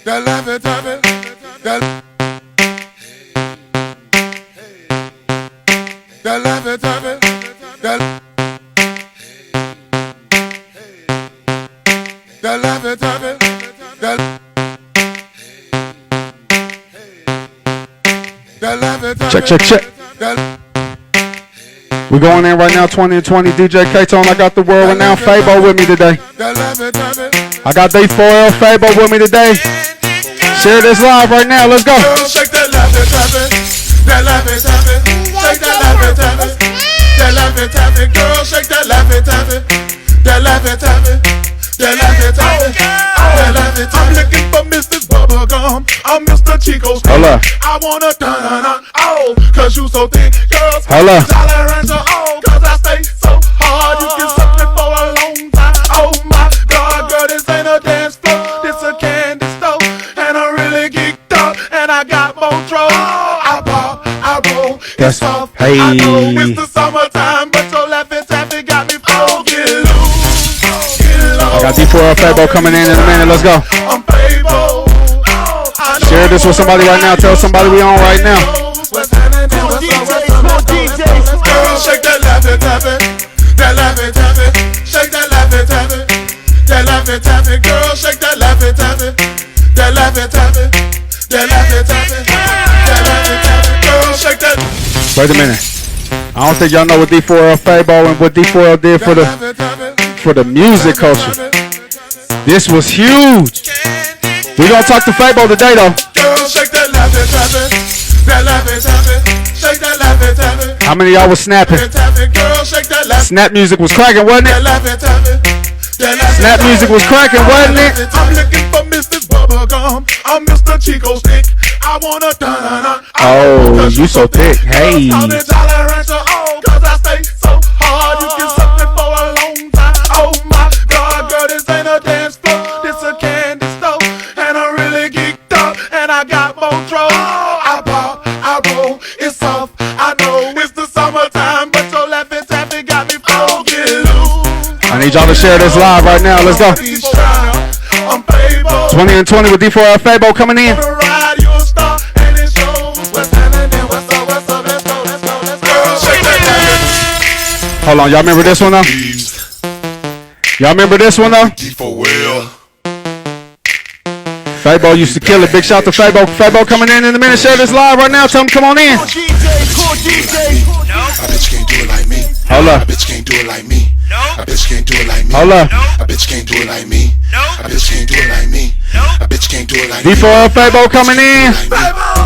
the love it, love it, the love it, love it, the love it, love it, the love it. Check. We're going in right now, 20 and 20. DJ Ktone, I got the world renowned Fabo with me today. I got D4L Fabo with me today. Share this live right now. Let's go. Shake that love it, that love it, shake that love it, that love it, girl, shake that love it, that love it, that love it, that love it. I'm looking for Mrs. Bubblegum. I'm Mr. Chico's. Holla. I wanna oh, cause you so thick, girls. Holla. Oh, cause I stay so hard. You can suck me for a long time. Oh my God, girl, this ain't a dance floor. This a candy store, and I'm really geeked up, and I got more trouble. I pop, I roll, it's soft. Hey. I know it's the summertime, but your laughing taffy got me full. Get loose, get low. I got D4L Fabo coming in a minute. Let's go. I'm Fabo. Share this with somebody right now. Tell somebody we on right now. Girl, shake that love it, that love it, shake that love it, that love it, girl, shake that love it, that love it, that love it, that love it, girl, shake that. Wait a minute. I don't think y'all know what D4L Fabo and what D4L did for the music culture. This was huge. We gonna talk to Fabo today though. Girl, shake that love it, that love it, shake that love it. How many of y'all was snapping? Girl, shake that love it. Snap music was cracking, wasn't it? Snap music was cracking, wasn't it? I'm looking for Mrs. Bubblegum. I'm Mr. Chico Stick. I wanna oh, you so thick. Hey. Oh, cause I stay so hard. You can suck me for a long time. Oh my God, girl, this ain't a dance floor. This a candy store, and I'm really geeked up, and I got more trouble. I pop, I roll, it's soft. I know it's the summertime, but your laughing taffy got me full. Get loose. I need y'all to share this live right now. Let's go. 20 and 20 with D4L Fabo coming in. Hold on, y'all remember this one though? Y'all remember this one though? D4L. Fabo used to kill it. Big shout to Fabo. Fabo coming in a minute. Share this live right now. Tell them come on in. A bitch can't do it like me. Hold up. A bitch can't do it like me. A bitch can't do it like me. Hold up. A bitch can't do it like me. A bitch can't do it like me. A bitch can't do it like me. D4L Fabo coming in.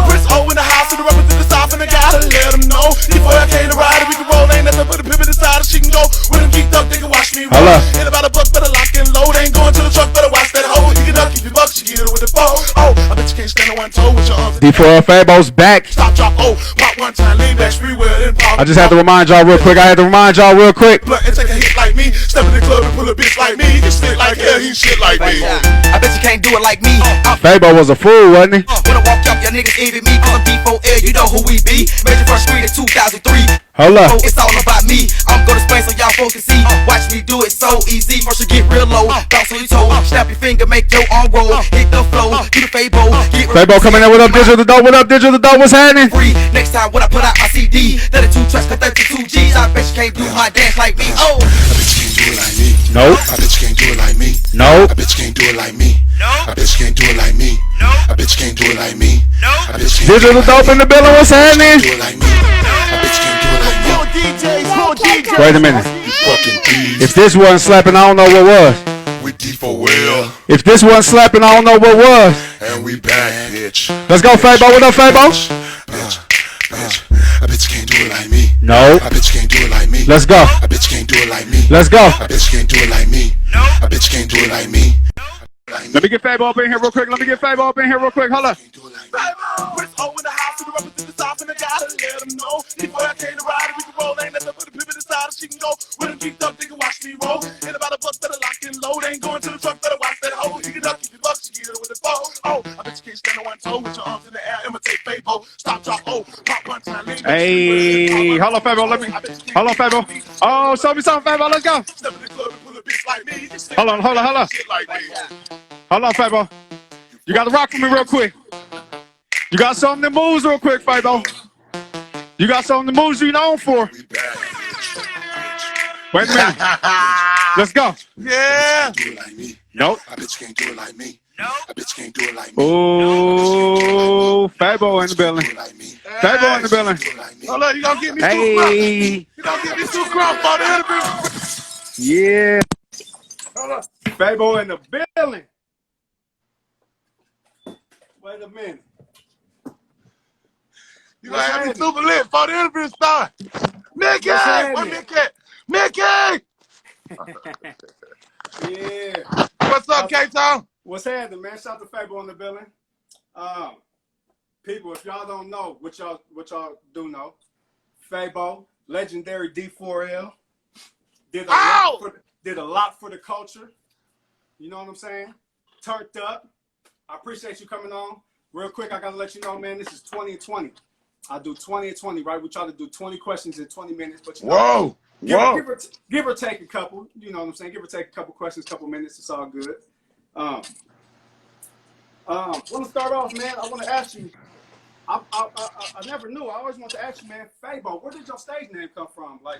Chris O in the house and the rappers to the south and I gotta let them know. D4L came to ride and we can roll. Ain't nothing but a pivot inside and she can go. When them geeked up, they can watch me roll. Hold up. Hit about a buck, better lock and load. Ain't going to the truck, better watch that hoe. You can up, keep your buck, she get it with the foe. Oh, I bet you can't stand on one toe with your arms. D4L Fabo's back. Stop, drop, oh, pop one time, lean back, free will, then pop. I just had to remind y'all real quick. And take a hit like me. Step in the club and pull a bitch like me. You shit like hell, he shit like me. I bet you can't do it like me. Fabo was a fool, wasn't he? When I walk up, y'all niggas envy me. Cause I'm D4L, you know who we be. Major first screen in 2003. Hold up. It's all about me. I'm gonna explain so y'all folks can see. Watch me do it so easy. First you get real low, bounce on your toe, snap your finger, make your arm roll. Hit the flow, do the Fabo. Fabo coming in. What up, Digital the Dope? What up, Digital the Dope? What's happening? Free. Next time when I put out my CD, 32 tracks for 32 G's. I bet you can't do my dance like me. Oh, a bitch can't do it like me. Nope. A bitch can't do it like me. Nope. A bitch can't do it like me. no, A bitch can't do it like me. no, A bitch can't do it like me. no, A bitch can't Digital the Dope in the building. What's happening? do it like me. A bitch can't do it like me. Wait a minute. Fucking thieves. If this wasn't slapping, I don't know what was. With D4L. If this wasn't slapping, I don't know what was. And we back, bitch. Let's go, Fabo. What up, Fabo? Bitch. A bitch can't do it like me. No. A bitch can't do it like me. Let's go. A bitch can't do it like me. Let's go. A bitch can't do it like me. no. A bitch can't do it like me. Let me get Fabo up in here real quick. Hold up. Chris O in the house and the rappers to the south and I gotta let them know. D4L came to ride and we can roll. Ain't nothing but a pivot inside and she can go. With them geeked up, they can watch me roll. Hit about a buck, better lock and load. Ain't going to the truck, better watch that hoe. You can up, keep your buck, she get it with the foe. Oh, I bet you can't stand on one toe with your arms in the air. Imitate Fabo. Stop, drop, oh, pop one time, lean back. Hey, hold on, Fabo. Hold on, Fabo. Oh, show me something, Fabo. Let's go. Step in the club and pull a bitch like me. Hold on. Shit like me. Hold on, Fabo. You got to rock for me real quick. You got something to moves real quick, Fabo. You got something to moves you known for. Wait a minute. Let's go. Yeah. Nope. A bitch can't do it like me. No. A bitch can't do it like me. Oh, Fabo in the building. Fabo in the building. Hold on, you gonna get me two Hey. You gonna get me two crump for the interview? Yeah. Hold on. Fabo in the building. Wait a minute. You gonna have me super lit for the interview start. Mickey! Where Mickey? Mickey! Yeah. What's up, K-Town? What's happening, man? Shout out to Fabo in the building. People, if y'all don't know, what y'all do know, Fabo, Legendary D4L, did a lot for the culture. You know what I'm saying? Turned up. I appreciate you coming on. Real quick, I gotta let you know, man, this is 20 and 20. I do 20 and 20, right? We try to do 20 questions in 20 minutes, but you know, give or take a couple. You know what I'm saying? Give or take a couple questions, couple minutes. It's all good. Want to start off, man? I want to ask you. I never knew. I always want to ask you, man. Fabo, where did your stage name come from? Like,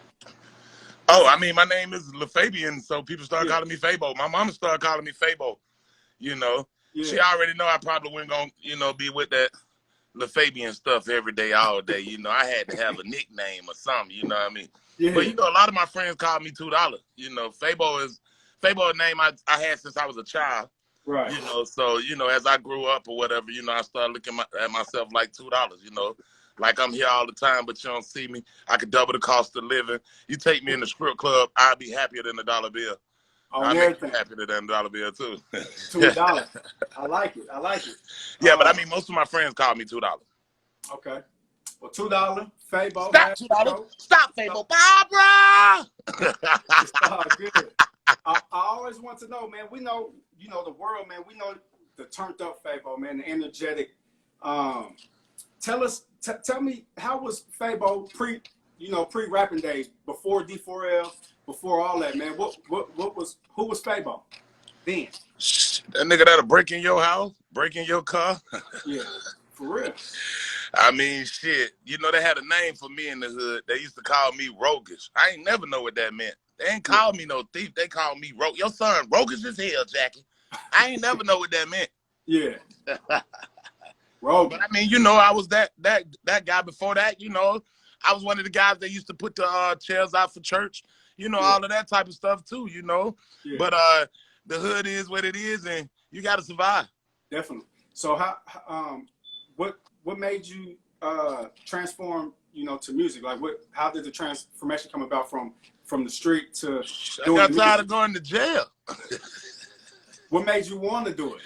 oh, I mean, my name is LaFabian, so people start calling me Fabo. My mama started calling me Fabo. You know, she already know I probably wasn't gonna, be with that LaFabian stuff every day, all day. You know, I had to have a nickname or something. You know what I mean? Yeah. But a lot of my friends call me $2. You know, Fabo is a name I had since I was a child. Right. You know, so as I grew up or whatever, I started looking at myself like $2. You know, like I'm here all the time, but you don't see me. I could double the cost of living. You take me in the strip club, I'll be happier than $1 bill. I'll make you happier than $1 bill too. $2. I like it. Yeah, but I mean, most of my friends call me $2. Okay. Well, $2, Fabo. Stop, $2. Stop, Fabo. Barbara! It's all good. I always want to know, man. We know, the world, man. We know the turned up Fabo, man, the energetic. Tell me, how was Fabo pre-rapping days, before D4L, before all that, man? Who was Fabo then? That nigga that'll break in your house, break in your car. Yeah, for real. I mean, shit. They had a name for me in the hood. They used to call me roguish. I ain't never know what that meant. They ain't call me no thief. They call me rogue. Your son roguish as hell, Jackie. I ain't never know what that meant. Yeah. Rogue. But I mean, I was that guy before that. I was one of the guys that used to put the chairs out for church. All of that type of stuff too. Yeah. But the hood is what it is, and you got to survive. Definitely. So what made you transform, to music? Like, how did the transformation come about from the street to doing I got tired of going to jail. What made you want to do it?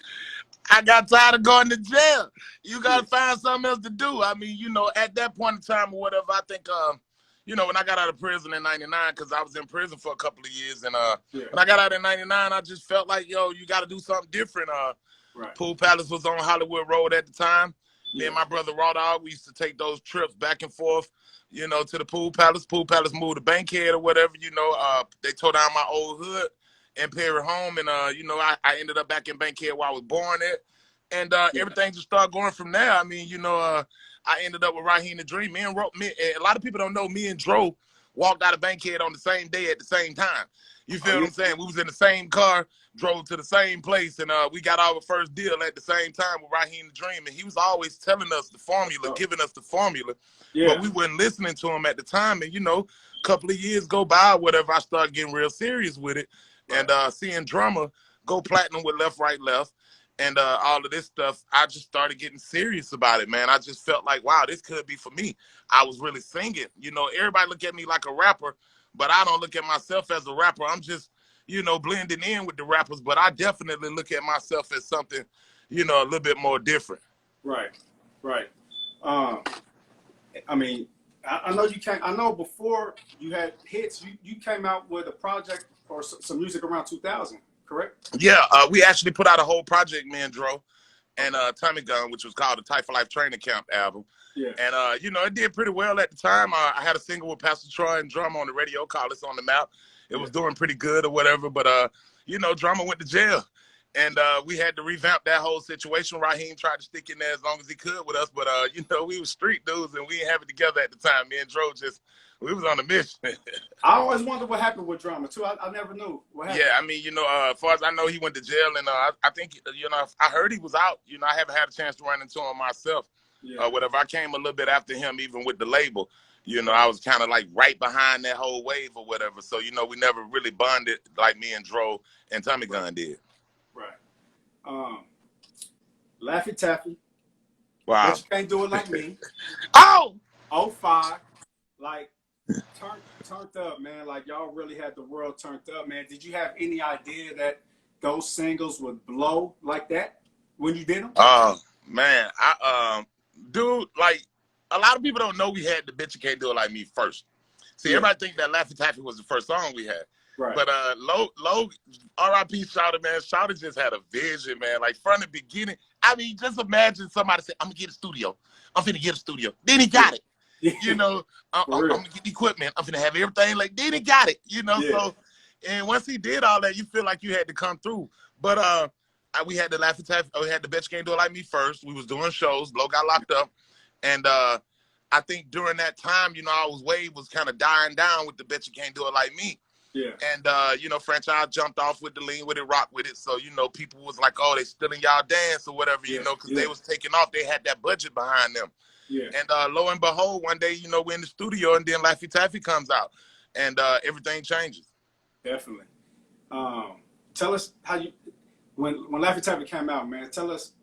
I got tired of going to jail. You got to find something else to do. I mean, at that point in time or whatever, I think, when I got out of prison in 99, because I was in prison for a couple of years, and when I got out in 99, I just felt like, you got to do something different. Right. Pool Palace was on Hollywood Road at the time. Me and my brother Raw Dog, we used to take those trips back and forth, to the Pool Palace. Pool Palace moved to Bankhead or whatever, they tore down my old hood and Perry home, and I ended up back in Bankhead where I was born at, and everything just started going from there. I mean, I ended up with Raheem the Dream. A lot of people don't know, me and Dro walked out of Bankhead on the same day at the same time. You feel what I'm saying? We was in the same car, drove to the same place, and we got our first deal at the same time with Raheem the Dream. And he was always telling us the formula, giving us the formula, but we weren't listening to him at the time. And a couple of years go by, whatever, I started getting real serious with it, and seeing drummer go platinum with Left, Right, Left, and all of this stuff, I just started getting serious about it, man. I just felt like, wow, this could be for me. I was really singing. Everybody look at me like a rapper, but I don't look at myself as a rapper. I'm just, blending in with the rappers, but I definitely look at myself as something, a little bit more different. Right. I mean, I know you can't. I know before you had hits, you came out with a project or some music around 2000, correct? Yeah, we actually put out a whole project, me and Dro, and Tommy Gunn, which was called the Type for Life Training Camp album. Yeah. And, it did pretty well at the time. I had a single with Pastor Troy and Drummer on the radio called It's on the Map. It was doing pretty good or whatever, but, Drummer went to jail. And we had to revamp that whole situation. Raheem tried to stick in there as long as he could with us, but you know, we were street dudes and we didn't have it together at the time. Me and Dro we was on a mission. I always wondered what happened with Drama too. I never knew what happened. Yeah, I mean, you know, as far as I know, he went to jail, and I think, you know, I heard he was out. You know, I haven't had a chance to run into him myself. Yeah. Whatever. I came a little bit after him, even with the label. You know, I was kind of like right behind that whole wave or whatever. So, you know, we never really bonded like me and Dro and Tommy Gunn did. Right. Laffy Taffy. Wow. But you can't do it like me. Oh! 05. Like, turned up, man. Like, y'all really had the world turned up, man. Did you have any idea that those singles would blow like that when you did them? Man, dude, like, a lot of people don't know we had the Bitch You Can't Do It Like Me first. See, everybody think that Laffy Taffy was the first song we had. Right. But Lo, R.I.P. Shawty, man. Shawty just had a vision, man. Like, from the beginning. I mean, just imagine somebody say, I'm going to get a studio. I'm finna get a studio. Then he got it. You know, I'm going to get the equipment. I'm finna have everything. Like, then he got it. You know, so, and once he did all that, you feel like you had to come through. But we had the Laffy Taffy, we had the Bitch You Can't Do It Like Me first. We was doing shows. Lo got locked up. And I think during that time, you know, our wave was kind of dying down with the Bitch You Can't Do It Like Me. Yeah. And, you know, franchise jumped off with the lean with it, rock with it. So, you know, people was like, oh, they still in y'all dance or whatever, you know, because they was taking off. They had that budget behind them. Yeah. And lo and behold, one day, you know, we're in the studio and then Laffy Taffy comes out and everything changes. Definitely. Tell us how you, when Laffy Taffy came out, man, tell us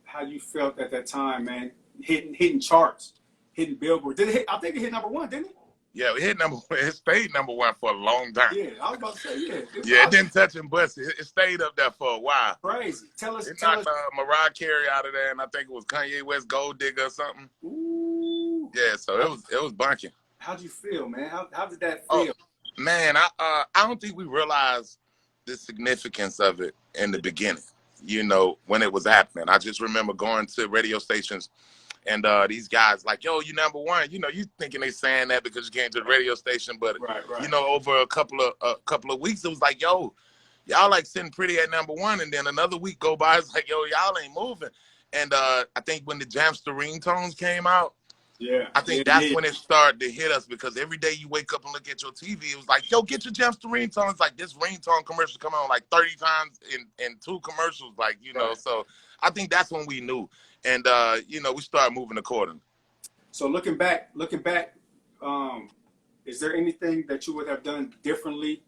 how you felt at that time, man, hitting charts, hitting Billboard. Did it hit? I think it hit #1, didn't it? Yeah, it hit #1. It stayed #1 for a long time. Yeah, I was about to say, It didn't touch and bust it. It stayed up there for a while. Crazy. Tell us. It knocked Mariah Carey out of there, and I think it was Kanye West Gold Digger or something. Ooh. Yeah, so it was bunking. How'd you feel, man? How did that feel? Oh, man, I don't think we realized the significance of it in the beginning, you know, when it was happening. I just remember going to radio stations and these guys like, yo, you #1. You know, you thinking they saying that because you came to the radio station, but you know, over a couple of weeks, it was like, yo, y'all like sitting pretty at #1, and then another week go by, it's like, yo, y'all ain't moving. And I think when the Jamster ringtones came out, I think that's when it started to hit us, because every day you wake up and look at your TV, it was like, yo, get your Jamster ringtones. It's like this ringtone commercial come on like 30 times in 2 commercials, like, you know. So I think that's when we knew. And, you know, we started moving accordingly. So looking back, is there anything that you would have done differently?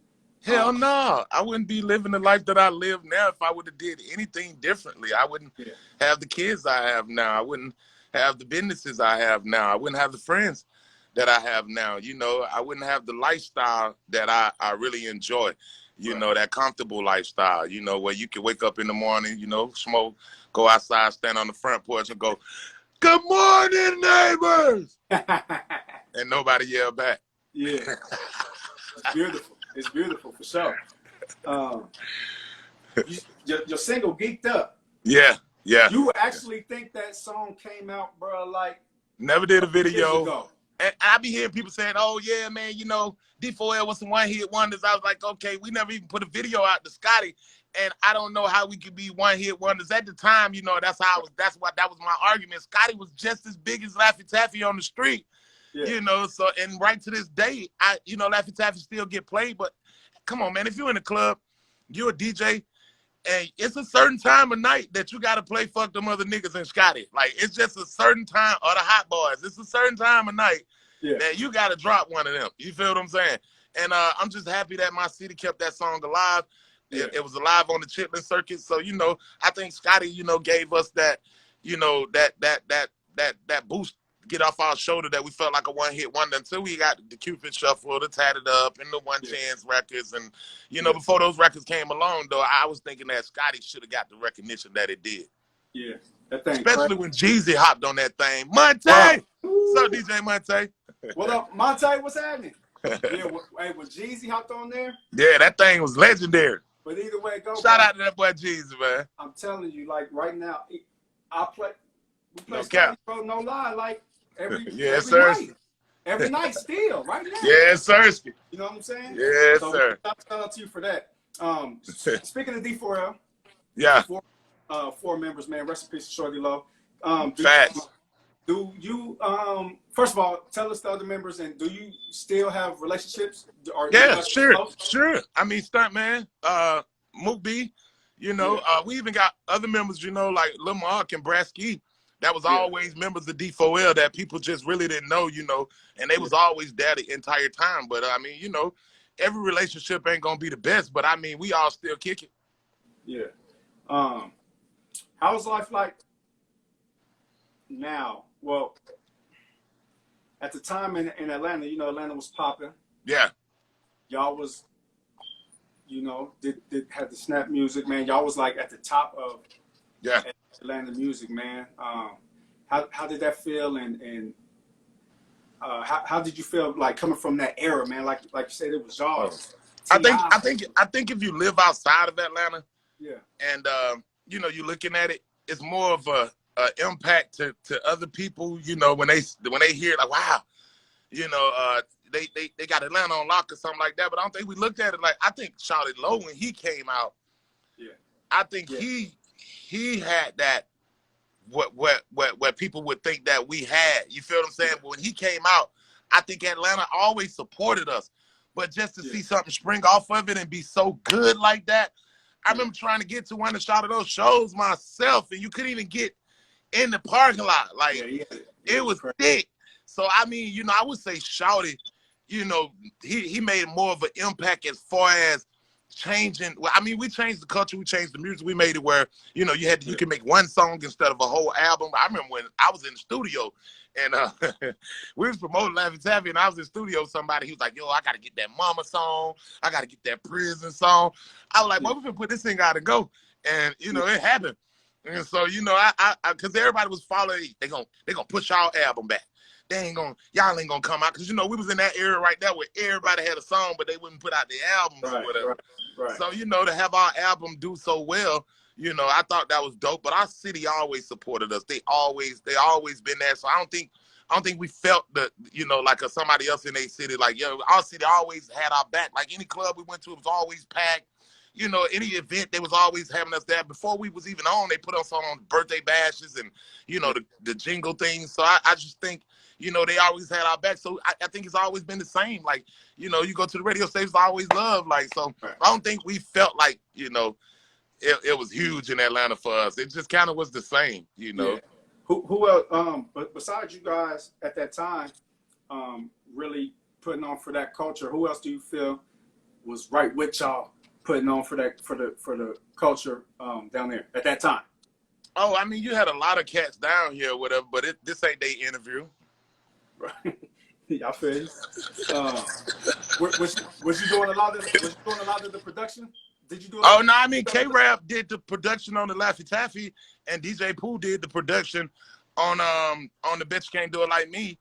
Hell no. I wouldn't be living the life that I live now if I would have did anything differently. I wouldn't have the kids I have now. I wouldn't have the businesses I have now. I wouldn't have the friends that I have now. You know, I wouldn't have the lifestyle that I really enjoy. You know, that comfortable lifestyle, you know, where you can wake up in the morning, you know, smoke, go outside, stand on the front porch and go, good morning, neighbors. And nobody yell back. Yeah. It's beautiful. It's beautiful for sure. Your single, Geeked Up. Yeah. You would actually think that song came out, bro, like never did a video. Years ago. And I be hearing people saying, oh, yeah, man, you know, D4L was some one-hit wonders. I was like, okay, we never even put a video out to Scotty. And I don't know how we could be one-hit wonders. At the time, you know, that was my argument. Scotty was just as big as Laffy Taffy on the street, you know. So, and right to this day, you know, Laffy Taffy still get played. But come on, man, if you're in a club, you're a DJ, and it's a certain time of night that you got to play Fuck Them Other Niggas and Scotty. Like, it's just a certain time, or the Hot Boys. It's a certain time of night that you got to drop one of them. You feel what I'm saying? And I'm just happy that my city kept that song alive. It was alive on the Chitlin circuit. So, you know, I think Scotty, you know, gave us that, you know, that boost, get off our shoulder, that we felt like a one-hit wonder until we got the Cupid Shuffle, the Tatted Up, and the One Chance records. And, you know, before those records came along, though, I was thinking that Scotty should have got the recognition that it did. Yeah. That thing, especially when Jeezy hopped on that thing. Monte! What's up, DJ Monte? What up, Monte? What's happening? Hey, was Jeezy hopped on there? Yeah, that thing was legendary. But either way, shout out to that boy Jeezy, man. I'm telling you, like right now, we play no Scotty, bro, no lie, like every night. Every night still, right now. Yes, sir. You know what I'm saying? Yes, so sir. Shout out to you for that. Speaking of D4L, Yeah. Four members, man. Rest in peace, Shawty Lo. Facts. Do you first of all tell us the other members, and do you still have relationships? Are you Yeah, guys sure, close? sure. I mean, Stuntman, Mook B, you know, we even got other members, you know, like Lil Mark and Brasky. That was always members of D4L that people just really didn't know, you know, and they was always there the entire time. But I mean, you know, every relationship ain't gonna be the best, but I mean, we all still kick it. Yeah. How's life like now? Well, at the time in Atlanta, you know, Atlanta was popping. Yeah. Y'all was, you know, did had the snap music, man. Y'all was like at the top of Atlanta music, man. How did that feel, and how did you feel like coming from that era, man? Like you said, it was y'all. I think if you live outside of Atlanta, and you know, you're looking at it, it's more of a impact to other people, you know, when they hear like, wow, you know, they got Atlanta on lock or something like that. But I don't think we looked at it like, I think Shawty Lo, when he came out, I think he had that what people would think that we had. You feel what I'm saying? But when he came out, I think Atlanta always supported us. But just to see something spring off of it and be so good like that, I remember trying to get to one of Shawty Lo's shows myself, and you couldn't even get in the parking lot. Like, it was thick. So, I mean, you know, I would say Shawty, you know, he made more of an impact as far as changing. Well, I mean, we changed the culture, we changed the music, we made it where, you know, you can make one song instead of a whole album. I remember when I was in the studio and we was promoting Laffy Taffy, and I was in the studio with somebody. He was like, yo, I gotta get that Mama song, I gotta get that Prison song. I was like, well, we can put this thing out and go. And you know, it happened. And so, you know, I because everybody was following, they gonna push our album back. Y'all ain't gonna come out, because you know, we was in that era right there where everybody had a song, but they wouldn't put out their albums or whatever. Right. So, you know, to have our album do so well, you know, I thought that was dope. But our city always supported us. They always been there. So I don't think we felt that, you know, like somebody else in their city. Like, yo, our city always had our back. Like any club we went to, it was always packed. You know, any event, they was always having us there. Before we was even on, they put us on birthday bashes and, you know, the jingle things. So I just think, you know, they always had our back. So I think it's always been the same. Like, you know, you go to the radio stations, always love. Like, so I don't think we felt like, you know, it was huge in Atlanta for us. It just kind of was the same, you know. Yeah. Who else, but besides you guys at that time, really putting on for that culture, who else do you feel was right with y'all putting on for the culture down there at that time? Oh, I mean, you had a lot of cats down here, whatever, but this ain't their interview. Right. I feel you. Was you doing a lot of the production? Did you do? Oh no, I mean, K-Rap did the production on the Laffy Taffy, and DJ Pooh did the production on the Bitch Can't Do It Like Me.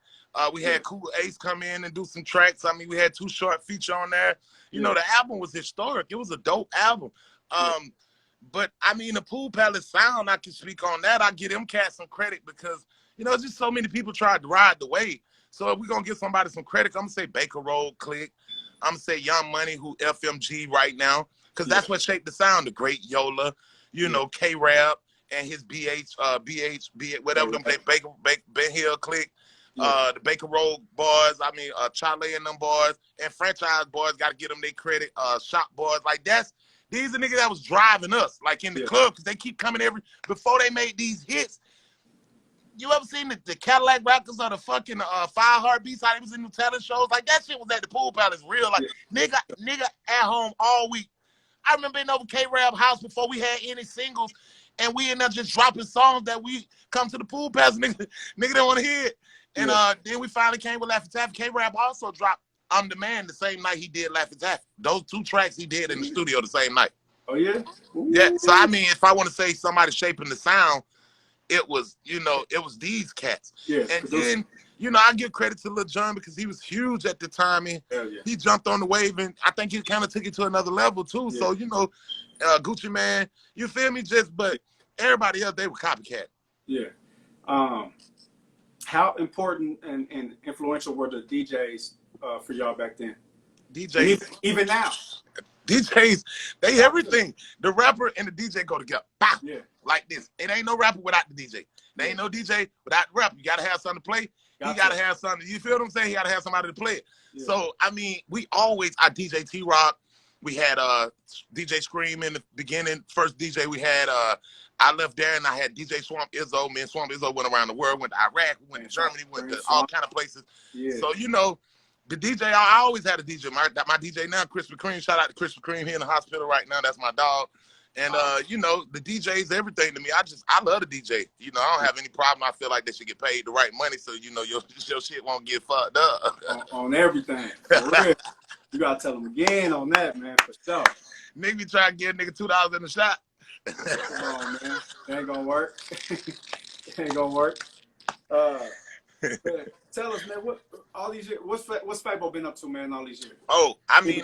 We had Cool Ace come in and do some tracks. I mean, we had 2 short feature on there. You know, the album was historic. It was a dope album. But I mean, the Pool Palace sound, I can speak on that. I give them cats some credit because, you know, just so many people tried to ride the wave. So if we're gonna give somebody some credit, I'm gonna say Baker Road Click. I'm gonna say Young Money, who FMG right now, because that's what shaped the sound. The great Yola, you know, K-Rap and his BH, whatever them Ben Hill Click. The Baker Road boys, I mean, Charlie and them boys, and franchise boys got to get them their credit. Shop boys, like these are niggas that was driving us, like in the club, because they keep coming before they made these hits. You ever seen the Cadillac Rockers or the fucking Five Heartbeats? How they was in the talent shows? Like, that shit was at the Pool Palace real. Like, nigga at home all week. I remember being over K-Rap house before we had any singles, and we ended up just dropping songs that we come to the Pool Palace, nigga didn't want to hear it. And then we finally came with Laffy Taffy. K-Rap also dropped I'm the Man the same night he did Laffy Taffy. Those 2 tracks he did in the studio the same night. Oh, yeah? Ooh. Yeah, so I mean, if I want to say somebody shaping the sound, it was, you know, it was these cats. Yeah, and then, you know, I give credit to Lil Jon because he was huge at the time. And he jumped on the wave, and I think he kind of took it to another level, too. So, you know, Gucci Man, you feel me? But everybody else, they were copycat. Yeah. How important and influential were the DJs for y'all back then? DJs. Even now? DJs, they everything. The rapper and the DJ go together. Bow, Yeah. like this. It ain't no rapper without the DJ. There ain't no DJ without the rapper. You gotta have something to play. He gotta have something. You feel what I'm saying? He gotta have somebody to play it. Yeah. So I mean, we always DJ T-Rock. We had DJ Scream in the beginning. First DJ we had I left there and I had DJ Swamp Izzo. Me and Swamp Izzo went around the world, went to Iraq, we went to Germany, went to all kind of places. Yeah. So you know, the DJ, I always had a DJ. My DJ now, Chris McCream. Shout out to Chris McCream. He in the hospital right now. That's my dog. And you know, the DJ's everything to me. I love the DJ. You know, I don't have any problem. I feel like they should get paid the right money so you know your shit won't get fucked up. on everything. For real. You gotta tell them again on that, man, for sure. Nigga be trying to give a nigga $2 in the shot. Come on, man. It ain't gonna work. It ain't gonna work. Tell us, man, what all these years, what's Fabo been up to, man, all these years? Oh, I mean,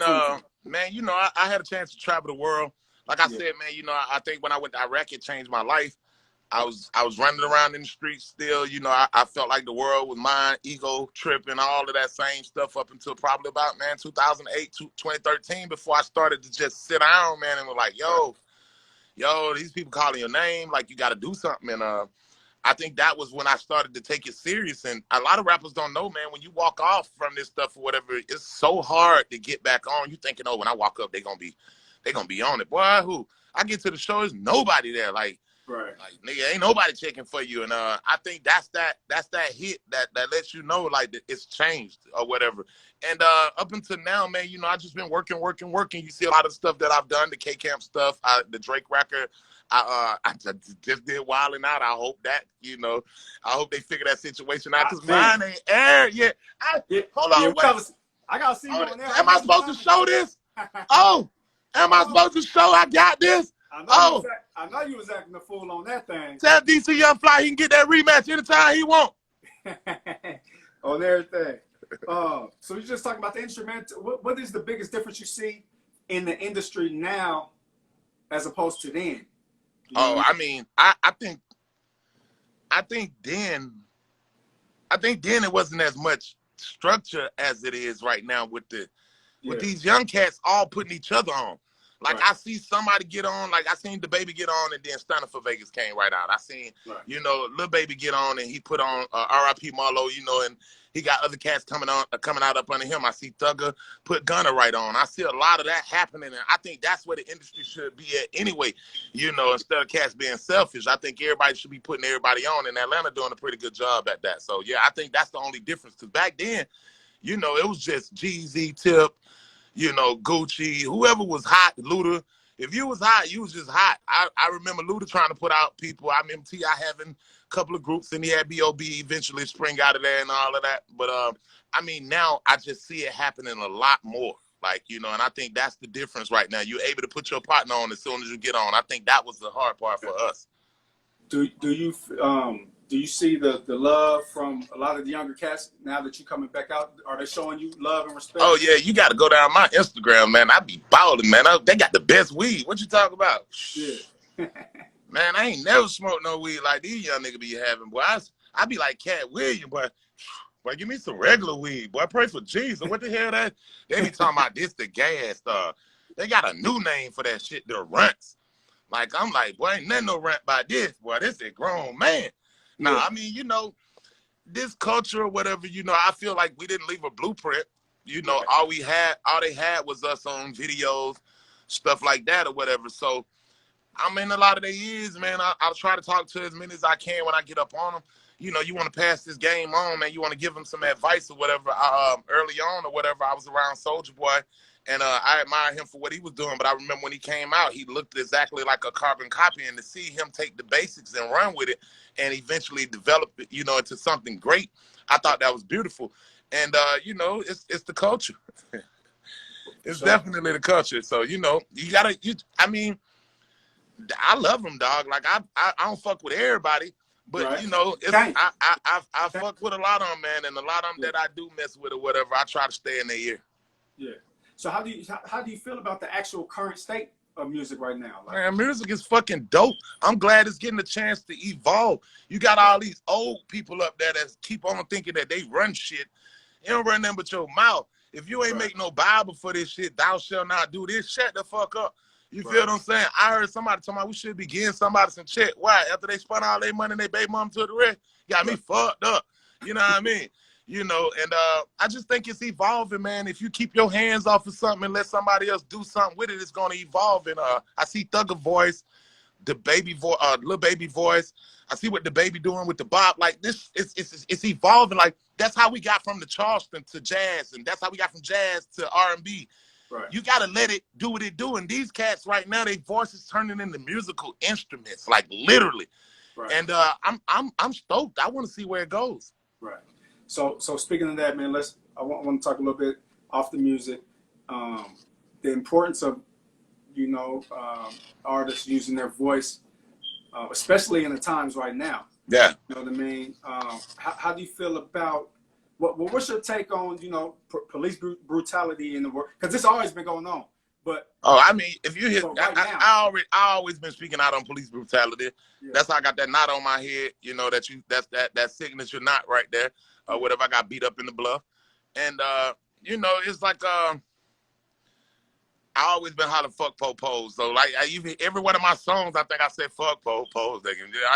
man, you know, I had a chance to travel the world. Like I said, man, you know, I think when I went to Iraq, it changed my life. I was running around in the streets still. You know, I felt like the world was mine, ego tripping, all of that same stuff up until probably about, man, 2008, 2013, before I started to just sit down, man, and was like, yo, these people calling your name, like you got to do something. And I think that was when I started to take it serious. And a lot of rappers don't know, man, when you walk off from this stuff or whatever, it's so hard to get back on. You thinking, oh, when I walk up, they gonna be on it. Boy, who? I get to the show, there's nobody there. Like nigga, ain't nobody checking for you. And I think that's that hit that lets you know like that it's changed or whatever. And up until now, man, you know, I just been working. You see a lot of stuff that I've done, the K-Camp stuff, the Drake record. I just did Wildin' Out. I hope that, you know, I hope they figure that situation out because mine ain't aired yet. Hold on, wait. I gotta see you on there. Am I supposed to show this? Oh, am I supposed to show I got this? I know you was acting a fool on that thing. Tell DC Young Fly he can get that rematch anytime he want. On everything. So you're just talking about the instrument. What is the biggest difference you see in the industry now as opposed to then? I mean, I think then it wasn't as much structure as it is right now with these young cats all putting each other on. Like I see somebody get on, like I seen the baby get on, and then Stunner for Vegas came right out. I seen, you know, Lil Baby get on, and he put on R.I.P. Marlo, you know, and he got other cats coming out up under him. I see Thugger put Gunna right on. I see a lot of that happening, and I think that's where the industry should be at anyway. You know, instead of cats being selfish, I think everybody should be putting everybody on, and Atlanta doing a pretty good job at that. So yeah, I think that's the only difference. Because back then, you know, it was just Jeezy, Tip, you know, Gucci, whoever was hot, Luda. If you was hot, you was just hot. I remember Luda trying to put out people. I remember T.I. having a couple of groups, and he had B.O.B. eventually spring out of there and all of that. But, I mean, now I just see it happening a lot more. Like, you know, and I think that's the difference right now. You're able to put your partner on as soon as you get on. I think that was the hard part for us. Do you see the love from a lot of the younger cats now that you coming back out? Are they showing you love and respect? Oh yeah, you got to go down my Instagram, man. I be balling, man. They got the best weed. What you talking about? Yeah. Man, I ain't never smoked no weed like these young niggas be having, boy. I be like Cat Williams, boy, give me some regular weed, boy. Pray for Jesus. What the hell that? They be talking about this, the gas stuff. They got a new name for that shit, the runts. Like, I'm like, boy, ain't nothing no rant by this, boy. This is a grown man. Now, I mean, you know, this culture or whatever, you know, I feel like we didn't leave a blueprint. You know, all they had was us on videos, stuff like that or whatever. So, I'm in a lot of their ears, man. I'll try to talk to as many as I can when I get up on them. You know, you want to pass this game on, man. You want to give them some advice or whatever. Early on or whatever, I was around Soulja Boy, and I admired him for what he was doing. But I remember when he came out, he looked exactly like a carbon copy. And to see him take the basics and run with it and eventually develop it, you know, into something great, I thought that was beautiful. And, you know, it's the culture. It's definitely the culture. So, you know, I mean, I love him, dog. Like, I don't fuck with everybody. But, you know, I fuck with a lot of them, man. And a lot of them that I do mess with or whatever, I try to stay in their ear. Yeah. So how do you feel about the actual current state of music right now? Like, man, music is fucking dope. I'm glad it's getting a chance to evolve. You got all these old people up there that keep on thinking that they run shit. You don't run nothing but your mouth. If you ain't make no Bible for this shit, thou shalt not do this, shut the fuck up. You feel what I'm saying? I heard somebody talking about we should be giving somebody some check. Why? After they spent all their money and they baby mom to the rest, got me fucked up. You know what I mean? You know, and I just think it's evolving, man. If you keep your hands off of something and let somebody else do something with it, it's gonna evolve. And I see Thugger Voice, the baby voice, Lil Baby Voice. I see what the baby doing with the bop. Like this, it's evolving. Like that's how we got from the Charleston to jazz, and that's how we got from jazz to R&B. Right. You gotta let it do what it do. And these cats right now, their voices turning into musical instruments, like literally. Right. And I'm stoked. I want to see where it goes. Right. So speaking of that, man, I want to talk a little bit off the music. The importance of artists using their voice, especially in the times right now. Yeah. You know what I mean? How do you feel about what's your take on police brutality in the world? Because it's always been going on. But I mean, if you hear, I always been speaking out on police brutality. Yeah. That's how I got that knot on my head. You know that signature knot right there. Whatever, I got beat up in the bluff, and it's like I always been hollering fuck po-pos. So like even every one of my songs, I think I said fuck po-pos.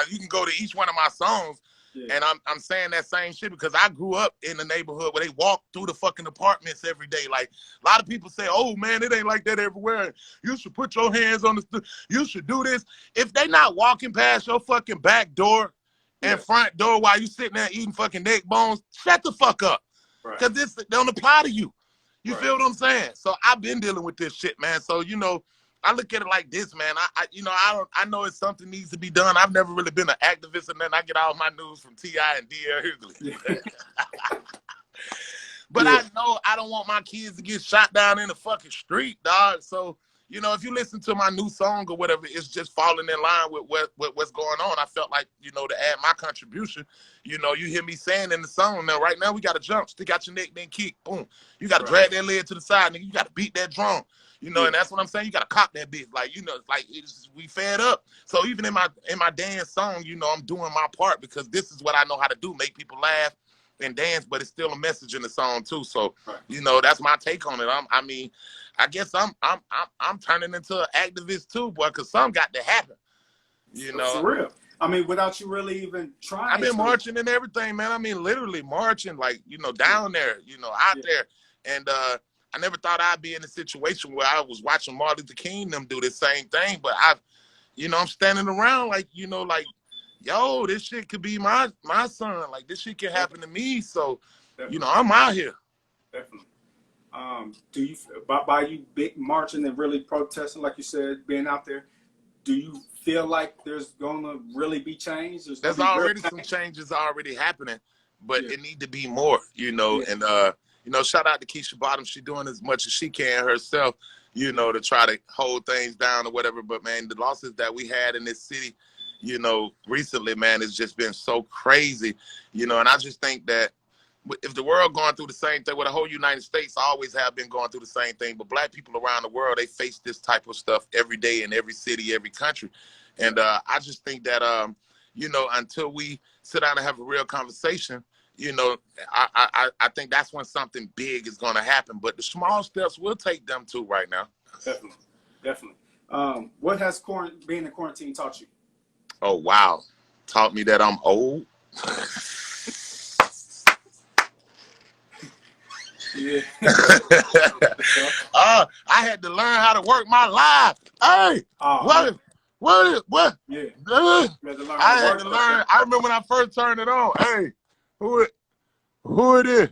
You can go to each one of my songs. Yeah. And I'm saying that same shit because I grew up in the neighborhood where they walk through the fucking apartments every day. Like a lot of people say, oh man, it ain't like that everywhere. You should put your hands on the, you should do this. If they not walking past your fucking back door and front door while you sitting there eating fucking neck bones, shut the fuck up. Because this don't apply to you. You feel what I'm saying? So I've been dealing with this shit, man. So, I look at it like this, man. I know it's something needs to be done. I've never really been an activist, and then I get all my news from T.I. and D.L. Hughley. But I know I don't want my kids to get shot down in the fucking street, dog. So, if you listen to my new song or whatever, it's just falling in line with what's going on. I felt like, to add my contribution. You hear me saying in the song, now, right now, we got to jump, stick out your neck, then kick, boom. You got to drag that leg to the side, nigga. You got to beat that drum. And that's what I'm saying. You gotta cop that bitch, like we fed up. So even in my dance song, I'm doing my part because this is what I know how to do: make people laugh and dance. But it's still a message in the song too. So that's my take on it. I guess I'm turning into an activist too, boy, because some got to happen. For real. I mean, without you really even trying. I've been marching and everything, man. I mean, literally marching, like down there, out there, and I never thought I'd be in a situation where I was watching Martin Luther King them do the same thing, but I'm standing around like, yo, this shit could be my son. Like this shit can happen to me. So, I'm out here. Definitely. Do you, by you big marching and really protesting, like you said, being out there, do you feel like there's gonna really be change? There's already some changes already happening, but it need to be more, and shout out to Keisha Bottom. She's doing as much as she can herself, to try to hold things down or whatever. But, man, the losses that we had in this city, recently, man, it's just been so crazy, and I just think that if the world going through the same thing, the whole United States always have been going through the same thing, but black people around the world, they face this type of stuff every day in every city, every country. And I just think that, until we sit down and have a real conversation, I think that's when something big is going to happen. But the small steps, we'll take them too right now. Definitely. What has being in quarantine taught you? Oh, wow. Taught me that I'm old. I had to learn how to work my life. Hey, what? Yeah. I had to learn. I remember when I first turned it on. Hey, who it is?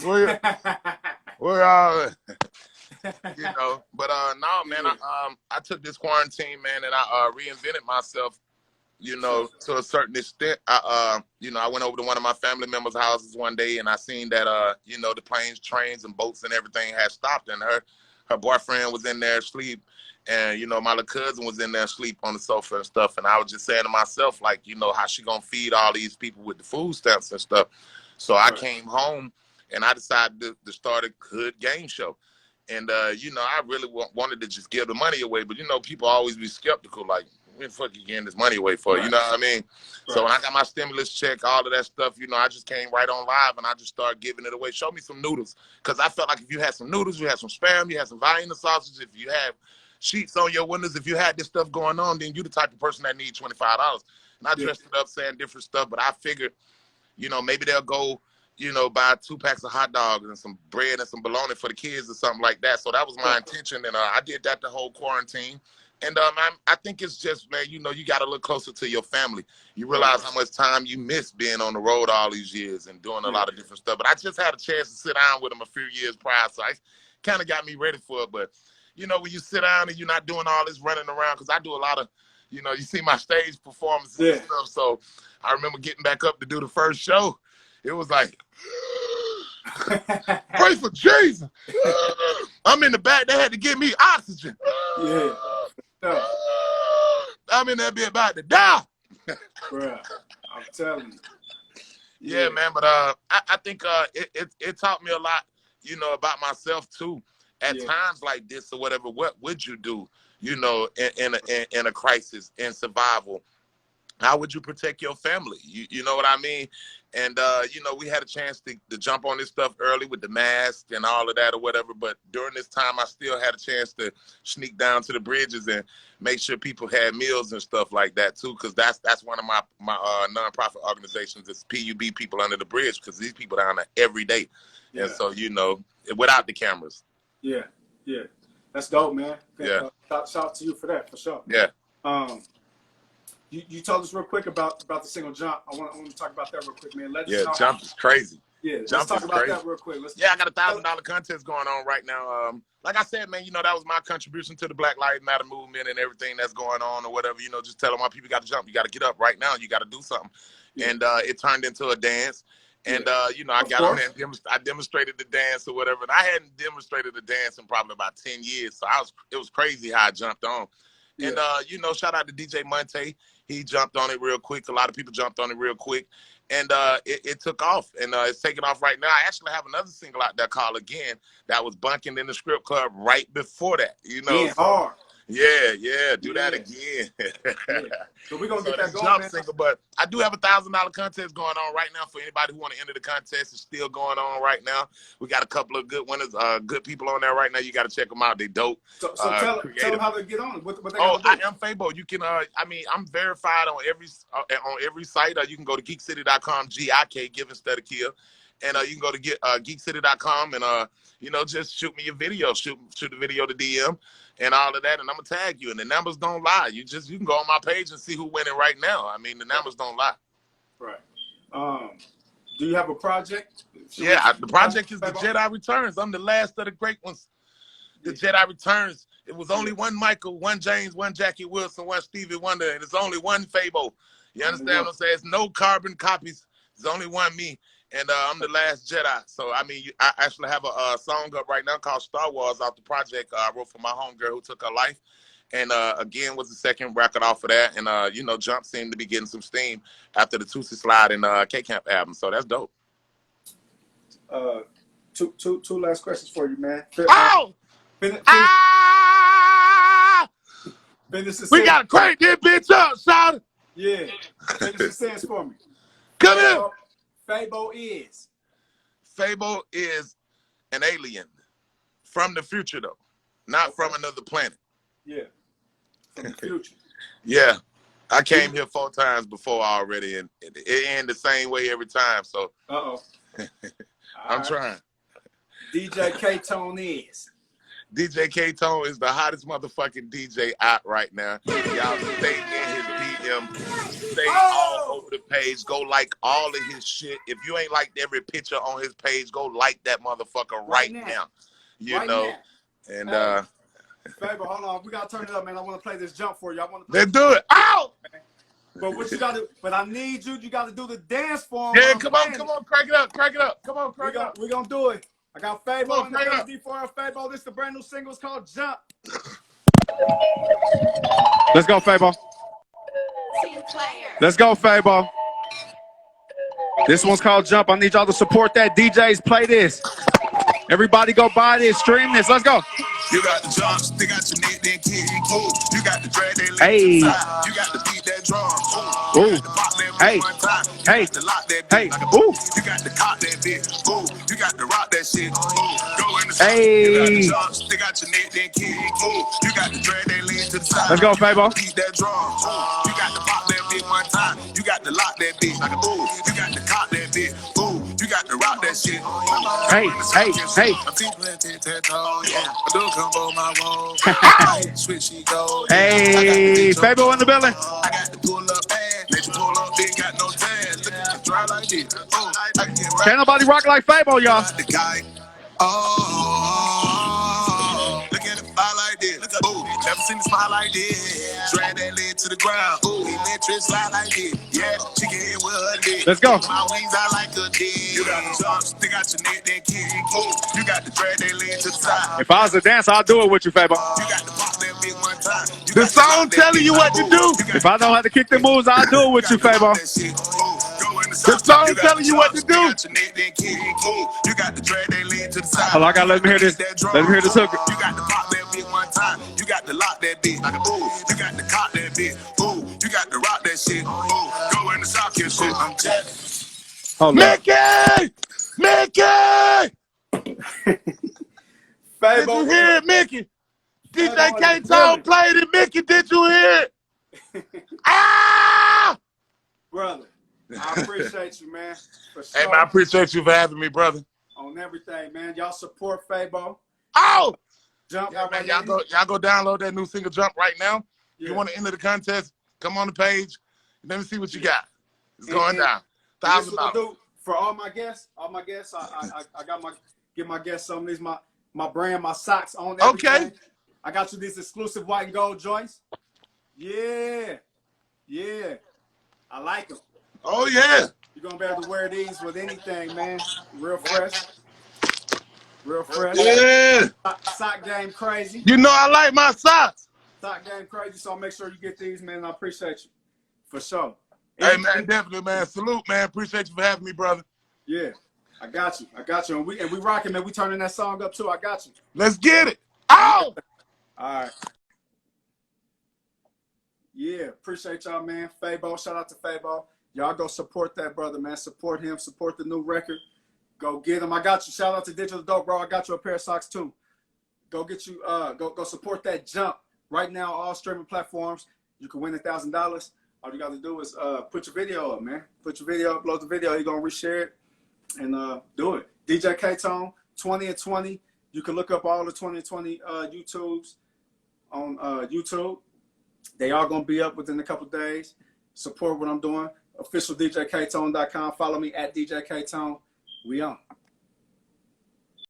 Where y'all? But no, man. I took this quarantine, man, and I reinvented myself. To a certain extent. I went over to one of my family members' houses one day, and I seen that the planes, trains, and boats and everything had stopped, and her boyfriend was in there asleep, and my little cousin was in there asleep on the sofa and stuff. And I was just saying to myself, like, how she gonna feed all these people with the food stamps and stuff. So I came home and I decided to start a hood game show. And I really wanted to just give the money away, but people always be skeptical, like, the fuck you getting this money away for? You know what I mean? So when I got my stimulus check, all of that stuff, you know, I just came right on live and I just started giving it away. Show me some noodles. Because I felt like if you had some noodles, you had some spam, you had some Vienna sausage, if you had sheets on your windows, if you had this stuff going on, then you the type of person that need $25. And I dressed it up saying different stuff, but I figured, you know, maybe they'll go, you know, buy 2 packs of hot dogs and some bread and some bologna for the kids or something like that. So that was my intention, and I did that the whole quarantine. And I think it's just, man, you know, you got to look closer to your family. You realize how much time you miss being on the road all these years and doing a lot of different stuff. But I just had a chance to sit down with them a few years prior, so I kind of got me ready for it. But, you know, when you sit down and you're not doing all this running around, because I do a lot of, you know, you see my stage performances and stuff. So I remember getting back up to do the first show. It was like, pray for Jesus. I'm in the back. They had to give me oxygen. I'm in that bit about to die. Bruh, I'm telling you. Yeah, man. But I think it taught me a lot, you know, about myself too. At times like this or whatever, what would you do, you know, in a crisis, in survival? How would you protect your family? You know what I mean? And, you know, we had a chance to jump on this stuff early with the mask and all of that or whatever. But during this time, I still had a chance to sneak down to the bridges and make sure people had meals and stuff like that, too, because that's one of my nonprofit organizations. It's PUB, People Under the Bridge, because these people down there every day. Yeah. And so, you know, without the cameras. Yeah. That's dope, man. Yeah. Shout out to you for that, for sure. Yeah. You told us real quick about the single Jump. I want to talk about that real quick, man. Jump is crazy. Yeah, let's Jump talk is about crazy. that real quick. I got a $1,000 contest going on right now. Like I said, man, you know, that was my contribution to the Black Lives Matter movement and everything that's going on or whatever. You know, just telling my people you got to jump. You got to get up right now. You got to do something. Yeah. And it turned into a dance. And, you know, I got on there and I demonstrated the dance or whatever. And I hadn't demonstrated the dance in probably about 10 years. So it was crazy how I jumped on. Yeah. And, you know, shout out to DJ Monte. He jumped on it real quick. A lot of people jumped on it real quick. And it took off. And it's taking off right now. I actually have another single out there called Again that was bunking in the strip club right before that. You know, hard. Yeah, do that again. So we're going to get that going, jump man. Single, but I do have a $1,000 contest going on right now for anybody who want to enter the contest. It's still going on right now. We got a couple of good winners, good people on there right now. You got to check them out. They dope. So tell them how to get on. What they I am Fabo. You can, I'm verified on every site. You can go to geekcity.com, GIK, give instead of kill. And you can go to geekcity.com and, you know, just shoot me your video. Shoot the video to DM and all of that. And I'm going to tag you. And the numbers don't lie. You can go on my page and see who's winning right now. I mean, the numbers don't lie. Right. Do you have a project? The project is The Jedi Returns. I'm the last of the great ones. The Jedi Returns. It was only one Michael, one James, one Jackie Wilson, one Stevie Wonder, and it's only one Fabo. You understand what I'm saying? It's no carbon copies. There's only one me. And I'm the last Jedi. So, I mean, I actually have a song up right now called Star Wars off the project I wrote for my homegirl who took her life. And Again was the second record off of that. And, you know, Jump seemed to be getting some steam after the Tootsie Slide and K-Camp album. So that's dope. Two last questions for you, man. We got to crank this bitch up, Shawty. Yeah. Finish the sentence for me. Come here. Fabo is an alien from the future, though, not from another planet. Yeah, from the future. Yeah, I came here 4 times before already, and it ended the same way every time. So, I'm trying. DJ Ktone is. DJ Ktone is the hottest motherfucking DJ out right now. Y'all stay in his DM. Stay all over the page. Go like all of his shit. If you ain't liked every picture on his page, go like that motherfucker right now. You know. And Fabo, hold on. We gotta turn it up, man. I want to play this jump for you. Let's do it. Ow! But what you gotta? But I need you. You gotta do the dance for him. Yeah, come on, crank it up. Come on, crank it up. We're gonna do it. I got Fabo and D4L Fabo. This is the brand new single. It's called Jump. Let's go, Fabo. Let's go, Fabo. This one's called Jump. I need y'all to support that. DJs, play this. Everybody go buy this, stream this. Let's go. You got the jump, stick out your neck. then kick. Ooh, you got to drag that leg Hey. to the side. You got to beat that drum. Ooh, Ooh. you got to pop that Hey. bitch one time. You Hey. got to lock that Hey. bitch like a Ooh. You got to cock that bitch. Ooh, you got to rock that shit. Ooh, go in the shop. Hey. You got to jump, stick out your neck, then kick. Ooh, you got to drag that leg to the side. Let's go, You got Fabo. to beat that drum. Ooh, you got to pop that bitch one time. You got to lock that bitch like a ooh. You got to cock that bitch. Ooh, you got to rock that shit. Hey. Hey. Hey. I'm playing tic-tac-toe, yeah. I do come on my wall. Switch, she go. Hey, Fabo in the building. I got to pull up, let you pull up, ain't got no tag. Look at the dry like this. Oh, I can get right. Can't nobody rock like Fabo, y'all. The guy. Oh, look at it fly like this. Ooh, never seen it smile like this. Drag that leg to the ground. Ooh, electric slide like this. Yeah, she can hit with her dick. Let's go. My wings out like a dick. You got to jump, stick out your neck, then kick. Ooh, you got to drag that leg to the side. If I was a dancer, I'll do it with you, Fabo. You got to pop that bitch one time. The song telling you what to do. If I know how to kick the moves, I'll do it with you, Fabo. The song telling you what to do. You got to drag that leg to the side. Hold on, I gotta let me hear this. Let me hear this hook. You got to pop that bitch one time. You got to lock that bitch like a ooh. You got to cock that bitch. Ooh, you got to rock that shit. Ooh, go in the sock and shit. I'm telling. Hold Mickey! Fabo, Did you hear it, Mickey? DJ Ktone played it, Mickey. Did you hear it? Ah! Brother, I appreciate you, man. For sure. Hey, man, I appreciate you for having me, brother. On everything, man. Y'all support Fabo. Oh! Jump, yeah, man, y'all go download that new single Jump right now. Yeah. If you want to enter the contest, come on the page. Let me see what you got. It's going down. $1,000. For all my guests, I got get my guests some of these my brand, my socks on everything. Okay. I got you these exclusive white and gold joints. Yeah. Yeah. I like them. Oh, yeah. You're going to be able to wear these with anything, man. Real fresh. Real fresh. Yeah. Sock game crazy. You know I like my socks. Sock game crazy, so I'll make sure you get these, man. I appreciate you. For sure. Hey, man, definitely, man. Salute, man. Appreciate you for having me, brother. Yeah. I got you. And we rocking, man. We turning that song up, too. I got you. Let's get it. Oh! All right. Yeah, appreciate y'all, man. Fabo, shout out to Fabo. Y'all go support that brother, man. Support him. Support the new record. Go get him. I got you. Shout out to Digital Dope, bro. I got you a pair of socks, too. Go get you, go support that Jump. Right now, all streaming platforms. You can win $1,000. All you got to do is put your video up, man. Put your video, upload the video. You're going to reshare it and do it. DJ Ktone, 20 and 20. You can look up all the 20 and 20 YouTubes on YouTube. They are going to be up within a couple of days. Support what I'm doing. OfficialDJKtone.com. Follow me at DJ Ktone. We on.